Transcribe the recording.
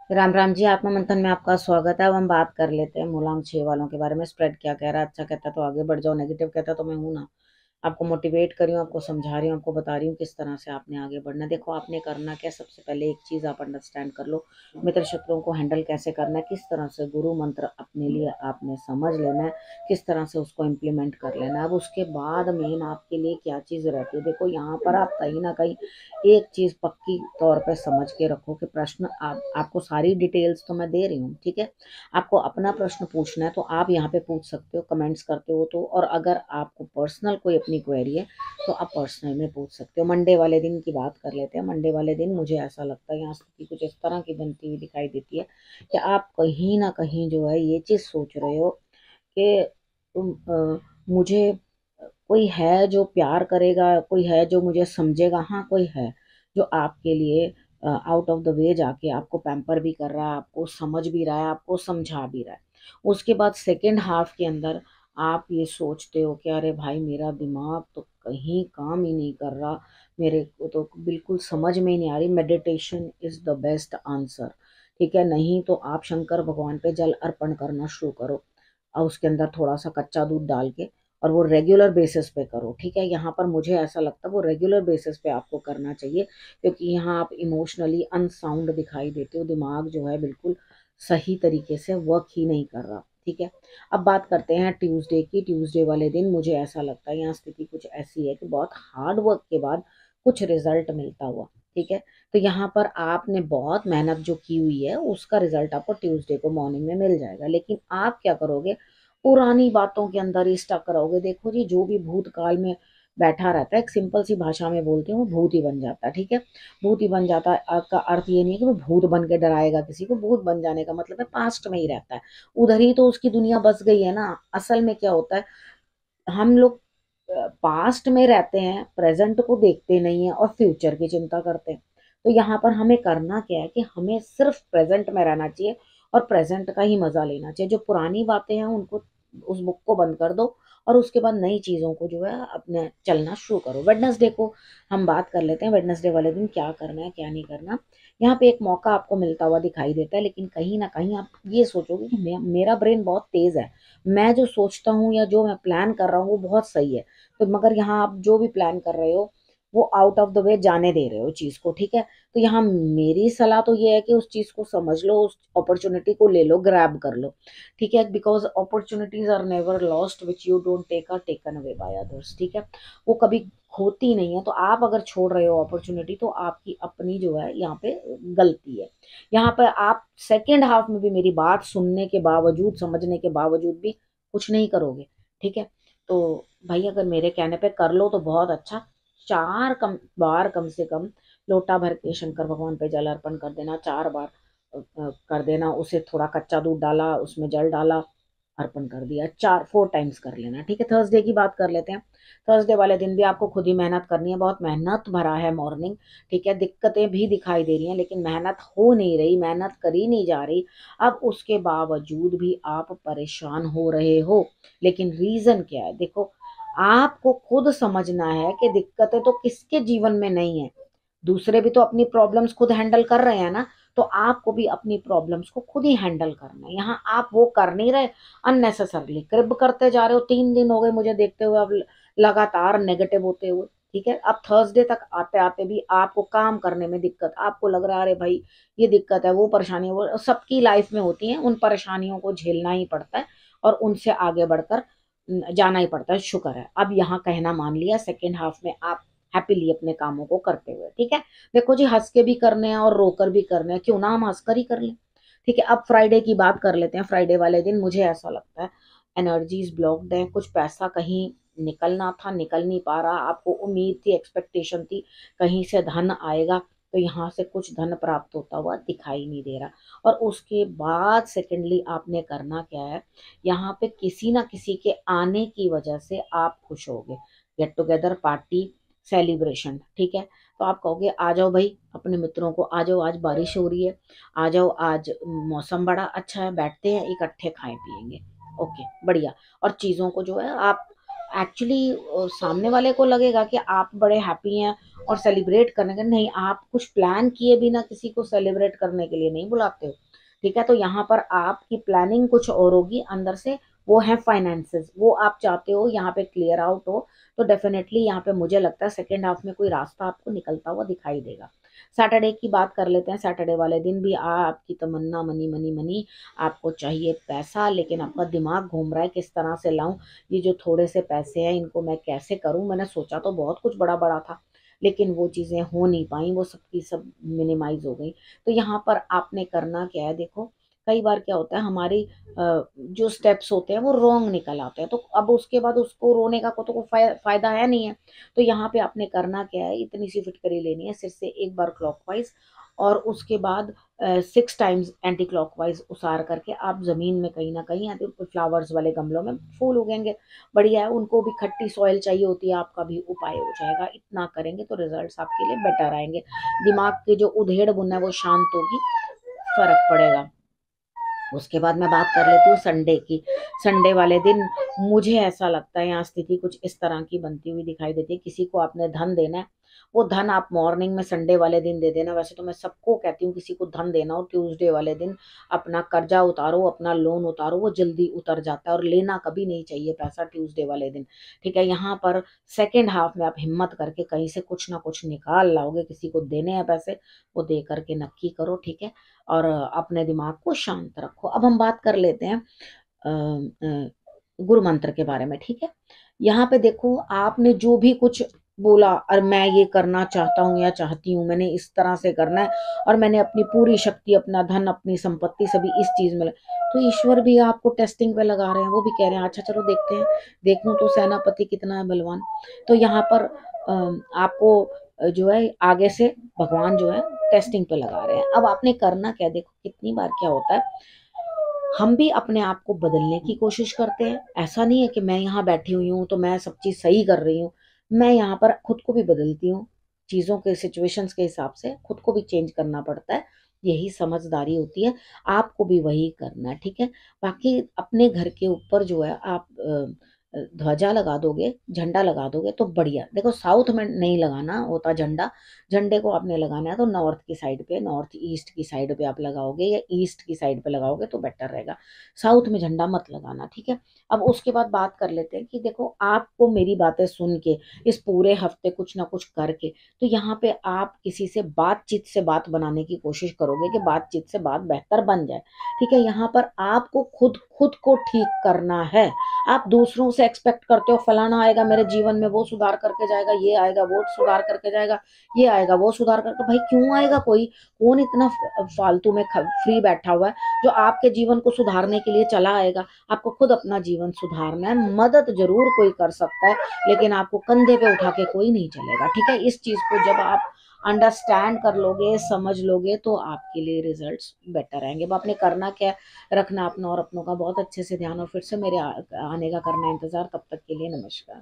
राम राम जी। आत्मा मंथन में आपका स्वागत है। अब हम बात कर लेते हैं मूलांक 6 वालों के बारे में। स्प्रेड क्या कह रहा है? अच्छा कहता है तो आगे बढ़ जाओ, नेगेटिव कहता है तो मैं हूं ना। आपको मोटिवेट कर रही हूँ, आपको समझा रही हूँ, आपको बता रही हूँ किस तरह से आपने आगे बढ़ना है। देखो आपने करना क्या, सबसे पहले एक चीज आप अंडरस्टैंड कर लो, मित्र शत्रुओं को हैंडल कैसे करना है, किस तरह से गुरु मंत्र अपने लिए आपने समझ लेना है, किस तरह से उसको इम्प्लीमेंट कर लेना है। अब उसके बाद मेन आपके लिए क्या चीज रहती है, देखो यहाँ पर आप कहीं ना कहीं एक चीज पक्की तौर पे समझ के रखो कि प्रश्न आपको सारी डिटेल्स तो मैं दे रही हूँ, ठीक है। आपको अपना प्रश्न पूछना है तो आप यहाँ पे पूछ सकते हो, कमेंट्स करते हो तो। और अगर आपको पर्सनल कोई अपनी क्वेरी है तो आप पर्सनल में पूछ सकते हो। मंडे वाले दिन की बात कर लेते हैं। मंडे वाले दिन मुझे ऐसा लगता है यहाँ स्थिति कुछ इस तरह की बनती हुई दिखाई देती है कि आप कहीं ना कहीं जो है ये चीज सोच रहे हो कि मुझे कोई है जो प्यार करेगा, कोई है जो मुझे समझेगा। हाँ, कोई है जो आपके लिए आउट ऑफ द वे जाके आपको पैम्पर भी कर रहा है, आपको समझ भी रहा है, आपको समझा भी रहा है। उसके बाद सेकेंड हाफ के अंदर आप ये सोचते हो कि अरे भाई मेरा दिमाग तो कहीं काम ही नहीं कर रहा, मेरे को तो बिल्कुल समझ में ही नहीं आ रही। Meditation is the best answer, ठीक है। नहीं तो आप शंकर भगवान पे जल अर्पण करना शुरू करो और उसके अंदर थोड़ा सा कच्चा दूध डाल के, और वो रेगुलर बेसिस पे करो, ठीक है। यहाँ पर मुझे ऐसा लगता है वो रेगुलर बेसिस पे आपको करना चाहिए, क्योंकि यहाँ आप इमोशनली अनसाउंड दिखाई देते हो। दिमाग जो है बिल्कुल सही तरीके से वर्क ही नहीं कर रहा, ठीक है। अब बात करते हैं ट्यूसडे की। ट्यूसडे वाले दिन मुझे ऐसा लगता है यहाँ स्थिति कुछ ऐसी है कि बहुत हार्ड वर्क के बाद कुछ रिजल्ट मिलता हुआ, ठीक है। तो यहाँ पर आपने बहुत मेहनत जो की हुई है उसका रिजल्ट आपको ट्यूसडे को मॉर्निंग में मिल जाएगा। लेकिन आप क्या करोगे, पुरानी बातों के अंदर ही स्टक रहोगे। देखो जी, जो भी भूतकाल में बैठा रहता है, एक सिंपल सी भाषा में बोलते हैं, वो भूत ही बन जाता है, ठीक है। भूत ही बन जाता है का अर्थ ये नहीं है कि वो भूत बन के डराएगा किसी को। भूत बन जाने का मतलब है पास्ट में ही रहता है, उधर ही तो उसकी दुनिया बस गई है ना। असल में क्या होता है, हम लोग पास्ट में रहते हैं, प्रेजेंट को देखते नहीं है और फ्यूचर की चिंता करते हैं। तो यहाँ पर हमें करना क्या है कि हमें सिर्फ प्रेजेंट में रहना चाहिए और प्रेजेंट का ही मजा लेना चाहिए। जो पुरानी बातें हैं उनको, उस बुक को बंद कर दो और उसके बाद नई चीजों को जो है अपने चलना शुरू करो। वेडनेसडे को हम बात कर लेते हैं। वेडनेसडे वाले दिन क्या करना है क्या नहीं करना। यहाँ पे एक मौका आपको मिलता हुआ दिखाई देता है, लेकिन कहीं ना कहीं आप ये सोचोगे कि मेरा ब्रेन बहुत तेज है, मैं जो सोचता हूँ या जो मैं प्लान कर रहा हूँ वो बहुत सही है। तो मगर यहाँ आप जो भी प्लान कर रहे हो वो आउट ऑफ द वे जाने दे रहे हो चीज को, ठीक है। तो यहाँ मेरी सलाह तो ये है कि उस चीज को समझ लो, उस अपॉर्चुनिटी को ले लो, ग्रैब कर लो, ठीक है। Because opportunities are never lost which you don't take are taken away by others, ठीक है। वो कभी खोती नहीं है। तो आप अगर छोड़ रहे हो अपॉर्चुनिटी तो आपकी अपनी जो है यहाँ पे गलती है। यहाँ पे आप सेकेंड हाफ में भी मेरी बात सुनने के बावजूद, समझने के बावजूद भी कुछ नहीं करोगे, ठीक है। तो भाई अगर मेरे कहने पे कर लो तो बहुत अच्छा। चार कम बार कम से कम लोटा भर के शंकर भगवान पे जल अर्पण कर देना। 4 बार कर देना। उसे थोड़ा कच्चा दूध डाला, उसमें जल डाला, अर्पण कर दिया। 4 4 टाइम्स कर लेना, ठीक है। थर्सडे की बात कर लेते हैं। थर्सडे वाले दिन भी आपको खुद ही मेहनत करनी है। बहुत मेहनत भरा है मॉर्निंग, ठीक है। दिक्कतें भी दिखाई दे रही हैं लेकिन मेहनत हो नहीं रही, मेहनत करी नहीं जा रही। अब उसके बावजूद भी आप परेशान हो रहे हो, लेकिन रीजन क्या है, देखो आपको खुद समझना है कि दिक्कतें तो किसके जीवन में नहीं है। दूसरे भी तो अपनी प्रॉब्लम्स खुद हैंडल कर रहे हैं ना। तो आपको भी अपनी प्रॉब्लम्स को खुद ही हैंडल करना है। यहाँ आप वो कर नहीं रहे, अननेसेसरली क्रिब करते जा रहे हो। 3 दिन हो गए मुझे देखते हुए, अब लगातार नेगेटिव होते हुए, ठीक है। अब थर्सडे तक आते आते भी आपको काम करने में दिक्कत, आपको लग रहा है अरे भाई ये दिक्कत है, वो परेशानी है, वो सबकी लाइफ में होती है। उन परेशानियों को झेलना ही पड़ता है और उनसे आगे बढ़कर जाना ही पड़ता है। शुक्र है अब यहाँ कहना मान लिया, सेकेंड हाफ में आप हैप्पीली अपने कामों को करते हुए, ठीक है। देखो जी, हंस के भी करने हैं और रोकर भी करने हैं, क्यों ना हम हंसकर ही कर लें, ठीक है। अब फ्राइडे की बात कर लेते हैं। फ्राइडे वाले दिन मुझे ऐसा लगता है एनर्जीज ब्लॉक्ड है। कुछ पैसा कहीं निकलना था, निकल नहीं पा रहा। आपको उम्मीद थी, एक्सपेक्टेशन थी कहीं से धन आएगा, तो यहाँ से कुछ धन प्राप्त होता हुआ दिखाई नहीं दे रहा। और उसके बाद सेकेंडली आपने करना क्या है, यहाँ पे किसी ना किसी के आने की वजह से आप खुश होगे। गेट टुगेदर पार्टी, सेलिब्रेशन, ठीक है। तो आप कहोगे आ जाओ भाई, अपने मित्रों को आ जाओ, आज बारिश हो रही है, आ जाओ, आज मौसम बड़ा अच्छा है, बैठते हैं इकट्ठे खाएं पिएंगे। ओके, बढ़िया। और चीजों को जो है आप एक्चुअली, सामने वाले को लगेगा कि आप बड़े हैप्पी हैं और सेलिब्रेट करने का नहीं, आप कुछ प्लान किए बिना किसी को सेलिब्रेट करने के लिए नहीं बुलाते हो, ठीक है। तो यहाँ पर आपकी प्लानिंग कुछ और होगी अंदर से, वो है फाइनेंसेस, वो आप चाहते हो यहाँ पे क्लियर आउट हो। तो डेफिनेटली यहाँ पे मुझे लगता है सेकेंड हाफ में कोई रास्ता आपको निकलता हुआ दिखाई देगा। सैटरडे की बात कर लेते हैं। सैटरडे वाले दिन भी आपकी तमन्ना मनी मनी मनी, आपको चाहिए पैसा, लेकिन आपका दिमाग घूम रहा है किस तरह से लाऊं, ये जो थोड़े से पैसे हैं इनको मैं कैसे करूं। मैंने सोचा तो बहुत कुछ बड़ा बड़ा था, लेकिन वो चीजें हो नहीं पाई, वो सबकी सब मिनिमाइज हो गई। तो यहाँ पर आपने करना क्या है, देखो कई बार क्या होता है हमारी जो स्टेप्स होते हैं वो रॉन्ग निकल आते हैं, तो अब उसके बाद उसको रोने का कोई फायदा है नहीं है। तो यहाँ पे आपने करना क्या है, इतनी सी फिटकरी लेनी है सिर से एक बार क्लॉकवाइज, और उसके बाद 6 टाइम्स एंटी क्लॉकवाइज उसार करके आप जमीन में कहीं ना कहीं, या तो फ्लावर्स वाले गमलों में फूल उगेंगे, बढ़िया है। उनको भी खट्टी सॉइल चाहिए होती है, आपका भी उपाय हो जाएगा। इतना करेंगे तो रिजल्ट्स आपके लिए बेटर आएंगे, दिमाग की जो उधेड़ बुन है वो शांत होगी, फर्क पड़ेगा। उसके बाद मैं बात कर लेती हूँ संडे की। संडे वाले दिन मुझे ऐसा लगता है यहाँ स्थिति कुछ इस तरह की बनती हुई दिखाई देती है। किसी को आपने धन देना है, वो धन आप मॉर्निंग में संडे वाले दिन दे देना। वैसे तो मैं सबको कहती हूँ किसी को धन देना हो ट्यूसडे वाले दिन अपना कर्जा उतारो, अपना लोन उतारो, वो जल्दी उतर जाता है। और लेना कभी नहीं चाहिए पैसा ट्यूसडे वाले दिन, ठीक है। यहाँ पर सेकेंड हाफ में आप हिम्मत करके कहीं से कुछ ना कुछ निकाल लाओगे, किसी को देने हैं पैसे वो दे करके नक्की करो, ठीक है। और अपने दिमाग को शांत रखो। अब हम बात कर लेते हैं गुरु मंत्र के बारे में, ठीक है। यहाँ पे देखो आपने जो भी कुछ बोला, और मैं ये करना चाहता हूँ या चाहती हूँ, मैंने इस तरह से करना है, और मैंने अपनी पूरी शक्ति, अपना धन, अपनी संपत्ति सभी इस चीज में तो ईश्वर भी आपको टेस्टिंग पे लगा रहे हैं। वो भी कह रहे हैं अच्छा चलो देखते हैं, देखूं तो सेनापति कितना है बलवान। तो यहाँ पर आपको जो है आगे से भगवान जो है टेस्टिंग पे लगा रहे हैं। अब आपने करना क्या, देखो कितनी बार क्या होता है, हम भी अपने आप को बदलने की कोशिश करते हैं। ऐसा नहीं है कि मैं यहाँ बैठी हुई हूँ तो मैं सब चीज सही कर रही हूँ, मैं यहाँ पर खुद को भी बदलती हूँ। चीजों के सिचुएशंस के हिसाब से खुद को भी चेंज करना पड़ता है, यही समझदारी होती है। आपको भी वही करना है, ठीक है। बाकी अपने घर के ऊपर जो है आप ध्वजा लगा दोगे, झंडा लगा दोगे तो बढ़िया। देखो साउथ में नहीं लगाना होता झंडा, झंडे को आपने लगाना है तो नॉर्थ की साइड पे, नॉर्थ ईस्ट की साइड पे आप लगाओगे या ईस्ट की साइड पे लगाओगे तो बेटर रहेगा। साउथ में झंडा मत लगाना, ठीक है। अब उसके बाद बात कर लेते हैं कि देखो आपको मेरी बातें सुन के इस पूरे हफ्ते कुछ ना कुछ करके, तो यहाँ पे आप किसी से बातचीत से बात बनाने की कोशिश करोगे कि बातचीत से बात बेहतर बन जाए, ठीक है। यहाँ पर आपको खुद खुद को ठीक करना है। आप दूसरों से एक्सपेक्ट करते हो फलाना आएगा मेरे जीवन में वो सुधार करके जाएगा, ये आएगा वो सुधार करके जाएगा, ये आएगा वो सुधार करके, भाई क्यों आएगा कोई, कौन इतना फालतू में फ्री बैठा हुआ है जो आपके जीवन को सुधारने के लिए चला आएगा। आपको खुद अपना जीवन सुधारना है। मदद जरूर कोई कर सकता है, लेकिन आपको कंधे पे उठा के कोई नहीं चलेगा, ठीक है। इस चीज को जब आप अंडरस्टैंड कर लोगे, समझ लोगे, तो आपके लिए रिजल्ट्स बेटर आएंगे। अब आपने करना क्या है, रखना अपना और अपनों का बहुत अच्छे से ध्यान, और फिर से मेरे आने का करना इंतजार। तब तक के लिए नमस्कार।